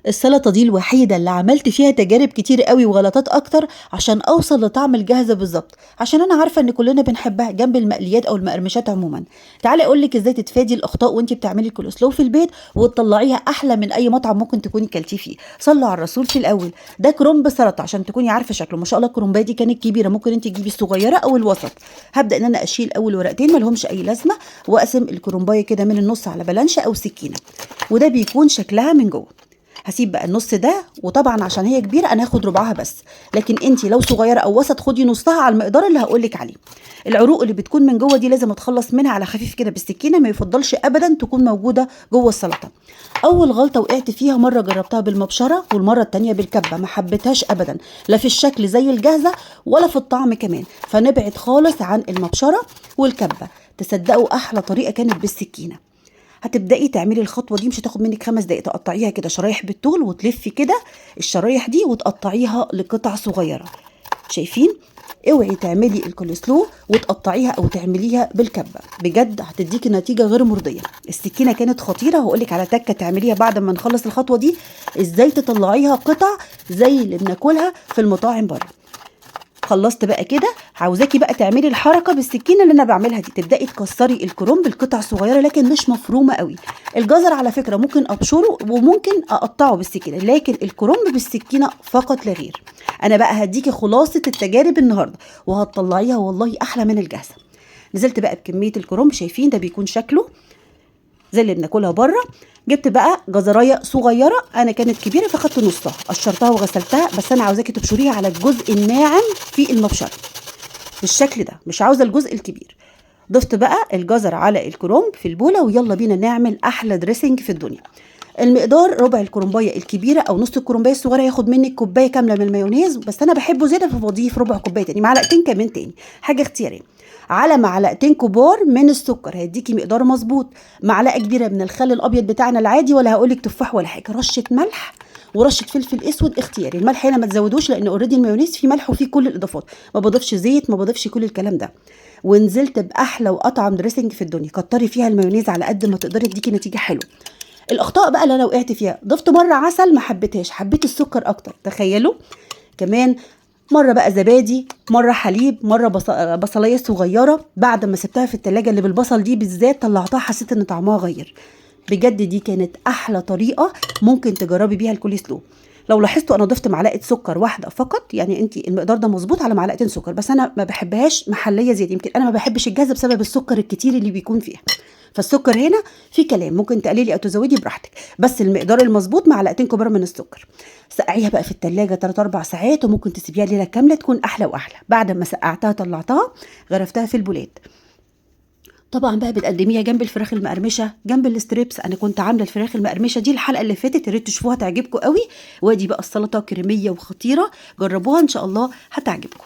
السلطة دي الوحيدة اللي عملت فيها تجارب كتير قوي وغلطات أكتر عشان أوصل لطعم الجاهزة بالظبط، عشان أنا عارفة إن كلنا بنحبها جنب المقليات أو المقرمشات عموما. تعالي أقولك إزاي تتفادي الأخطاء وأنتي بتعملي الكولسلو في البيت وتطلعيها أحلى من أي مطعم ممكن تكوني كلتيه فيه. صلوا على الرسول. في الأول ده كرنب سلطة عشان تكوني عارفة شكله، ما شاء الله الكرنباية دي كانت كبيرة، ممكن أنتي تجيبي الصغيرة أو الوسط. هبدأ إن أنا أشيل أول ورقتين ملهمش أي لازمة، وأقسم الكرنباية كده من النص على بلانشة أو سكينة، وده بيكون شكلها من جوه. هسيب بقى النص ده، وطبعا عشان هي كبيره انا هاخد ربعها بس، لكن انتي لو صغيره او وسط خدي نصها على المقدار اللي هقولك عليه. العروق اللي بتكون من جوه دي لازم اتخلص منها على خفيف كده بالسكينه، ما يفضلش ابدا تكون موجوده جوه السلطه. اول غلطه وقعت فيها، مره جربتها بالمبشره والمره التانيه بالكبه، ما حبيتهاش ابدا، لا في الشكل زي الجاهزه ولا في الطعم كمان، فنبعد خالص عن المبشره والكبه. تصدقوا احلى طريقه كانت بالسكينه. هتبدأي تعملي الخطوة دي مش هتاخد منك 5 دقايق، تقطعيها كده شرايح بالطول وتلفي كده الشرايح دي وتقطعيها لقطع صغيرة. شايفين؟ اوعي تعملي الكولسلو وتقطعيها او تعمليها بالكبه، بجد هتديكي نتيجه غير مرضيه. السكينه كانت خطيره، وهقولك على تكه تعمليها بعد ما نخلص الخطوه دي، ازاي تطلعيها قطع زي اللي بناكلها في المطاعم بره. خلصت بقى كده، عاوزاكي بقى تعملي الحركه بالسكينه اللي انا بعملها دي، تبداي تكسري الكرنب لقطع صغيره لكن مش مفرومه قوي. الجزر على فكره ممكن ابشره وممكن اقطعه بالسكينه، لكن الكرنب بالسكينه فقط لا غير. انا بقى هديكي خلاصه التجارب النهارده وهتطلعيها والله احلى من الجاهزه. نزلت بقى بكميه الكرنب، شايفين ده بيكون شكله زي اللي بناكلها بره. جبت بقى جزرايه صغيره، انا كانت كبيره فاخدت نصها، قشرتها وغسلتها، بس انا عاوزاكي تبشريها على الجزء الناعم في المبشره بالشكل ده، مش عاوزه الجزء الكبير. ضفت بقى الجزر على الكرنب في البوله، ويلا بينا نعمل احلى دريسنج في الدنيا. المقدار ربع الكرنبايه الكبيره او نص الكرنبايه الصغيره ياخد منك كوبايه كامله من المايونيز، بس انا بحبه زياده فبضيف ربع كوبايه تاني، معلقتين كمان تاني، حاجه اختياريه. على معلقتين كبار من السكر هيديكي مقدار مظبوط. معلقه كبيره من الخل الابيض بتاعنا العادي، ولا هقولك تفاح ولا حاجه. رشه ملح ورشه فلفل اسود اختياري. الملح هنا ما تزودوش لان اوريدي المايونيز فيه ملح وفيه كل الاضافات، ما بضيفش زيت، ما بضيفش كل الكلام ده. ونزلت باحلى واطعم دريسنج في الدنيا. كتري فيها المايونيز على قد ما تقدري، تديكي نتيجه حلوه. الاخطاء بقى اللي انا وقعت فيها، ضفت مره عسل ما حبيتهاش، حبيت السكر اكتر، تخيلوا. كمان مره بقى زبادي، مره حليب، مره بصلايه صغيره. بعد ما سبتها في التلاجة اللي بالبصل دي بالذات طلعتها، حسيت ان طعمها غير. بجد دي كانت احلى طريقه ممكن تجربي بيها الكوليسلو. لو لاحظتوا انا ضفت معلقه سكر واحده فقط، يعني انت المقدار ده مظبوط على معلقتين سكر، بس انا ما بحبهاش محليه زياده، يمكن انا ما بحبش الجاهزه بسبب السكر الكتير اللي بيكون فيها. فالسكر هنا في كلام، ممكن تقللي او تزودي براحتك، بس المقدار المظبوط معلقتين كبار من السكر. سقعيها بقى في التلاجة 3 4 ساعات، وممكن تسيبيها ليله كامله تكون احلى واحلى. بعد ما سقعتها طلعتها، غرفتها في البولات. طبعا بقى بتقدميها جنب الفراخ المقرمشه، جنب الستريبس. انا كنت عامله الفراخ المقرمشه دي الحلقه اللي فاتت، يا ريت تشوفوها تعجبكم قوي. وادي بقى السلطه كريميه وخطيره، جربوها ان شاء الله هتعجبكم.